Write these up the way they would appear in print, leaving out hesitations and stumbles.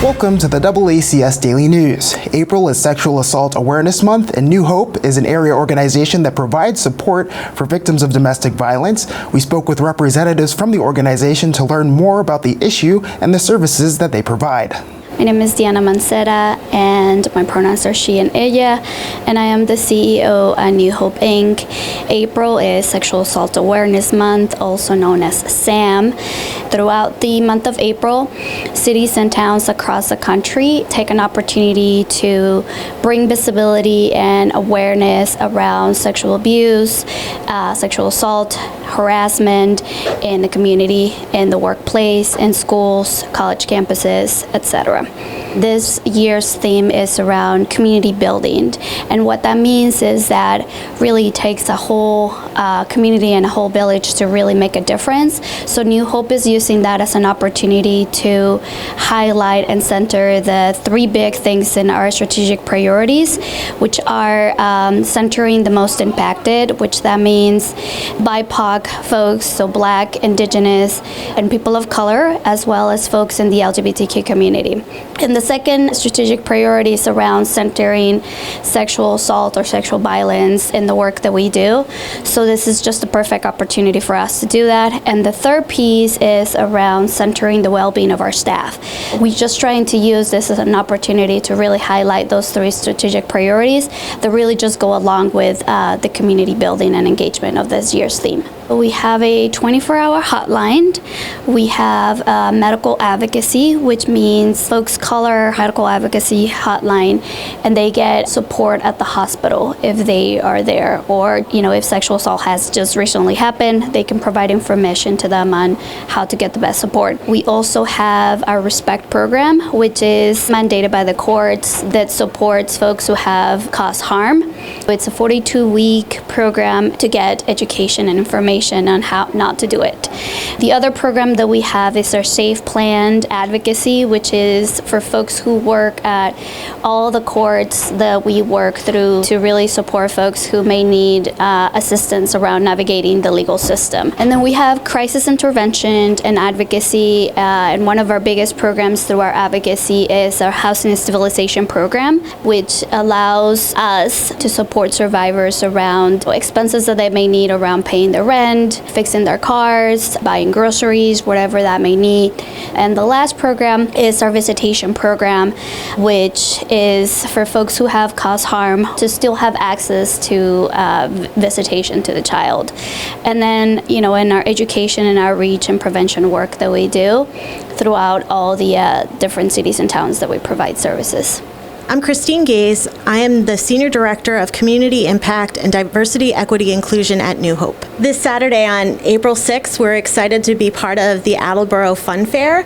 Welcome to the DoubleACS Daily News. April is Sexual Assault Awareness Month, and New Hope is an area organization that provides support for victims of domestic violence. We spoke with representatives from the organization to learn more about the issue and the services that they provide. My name is Diana Mancera, and my pronouns are she and ella, and I am the CEO at New Hope Inc. April is Sexual Assault Awareness Month, also known as SAAM. Throughout the month of April, cities and towns across the country take an opportunity to bring visibility and awareness around sexual abuse, sexual assault, harassment in the community, in the workplace, in schools, college campuses, etc. This year's theme is around community building, and what that means is that really takes a whole community and a whole village to really make a difference. So New Hope is using that as an opportunity to highlight and center the three big things in our strategic priorities, which are centering the most impacted, which that means BIPOC folks, so Black, Indigenous, and people of color, as well as folks in the LGBTQ community. And the second strategic priority is around centering sexual assault or sexual violence in the work that we do. So this is just a perfect opportunity for us to do that. And the third piece is around centering the well-being of our staff. We're just trying to use this as an opportunity to really highlight those three strategic priorities that really just go along with the community building and engagement of this year's theme. We have a 24-hour hotline. We have medical advocacy, which means folks call our medical advocacy hotline and they get support at the hospital if they are there, or if sexual assault has just recently happened, they can provide information to them on how to get the best support. We also have our RESPECT program, which is mandated by the courts that supports folks who have caused harm. It's a 42-week program to get education and information on how not to do it. The other program that we have is our Safe Planned Advocacy, which is for folks who work at all the courts that we work through to really support folks who may need assistance around navigating the legal system. And then we have crisis intervention and advocacy, and one of our biggest programs through our advocacy is our Housing and Stabilization Program, which allows us to support survivors around expenses that they may need around paying their rent, fixing their cars, buying groceries, whatever that may need. And the last program is our visitation program, which is for folks who have caused harm to still have access to visitation to the child. And then, in our education and outreach and prevention work that we do throughout all the different cities and towns that we provide services. I'm Christine Gaze. I am the Senior Director of Community Impact and Diversity, Equity, Inclusion at New Hope. This Saturday on April 6th, we're excited to be part of the Attleboro Fun Fair,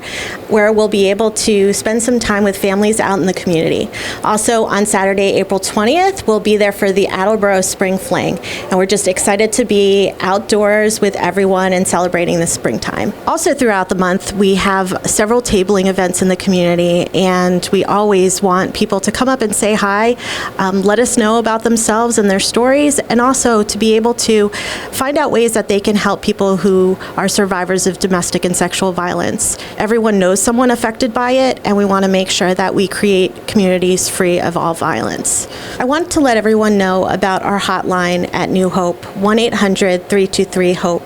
where we'll be able to spend some time with families out in the community. Also on Saturday, April 20th, we'll be there for the Attleboro Spring Fling, and we're just excited to be outdoors with everyone and celebrating the springtime. Also throughout the month, we have several tabling events in the community, and we always want people to come up and say hi, let us know about themselves and their stories, and also to be able to find out ways that they can help people who are survivors of domestic and sexual violence. Everyone knows someone affected by it, and we want to make sure that we create communities free of all violence. I want to let everyone know about our hotline at New Hope, 1-800-323-HOPE.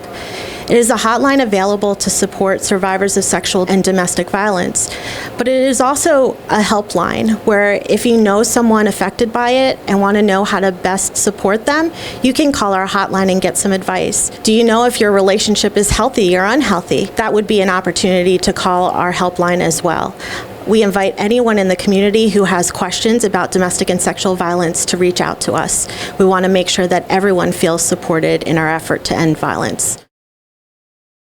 It is a hotline available to support survivors of sexual and domestic violence, but it is also a helpline where if you know someone affected by it and want to know how to best support them, you can call our hotline and get some advice. Do you know if your relationship is healthy or unhealthy? That would be an opportunity to call our helpline as well. We invite anyone in the community who has questions about domestic and sexual violence to reach out to us. We want to make sure that everyone feels supported in our effort to end violence.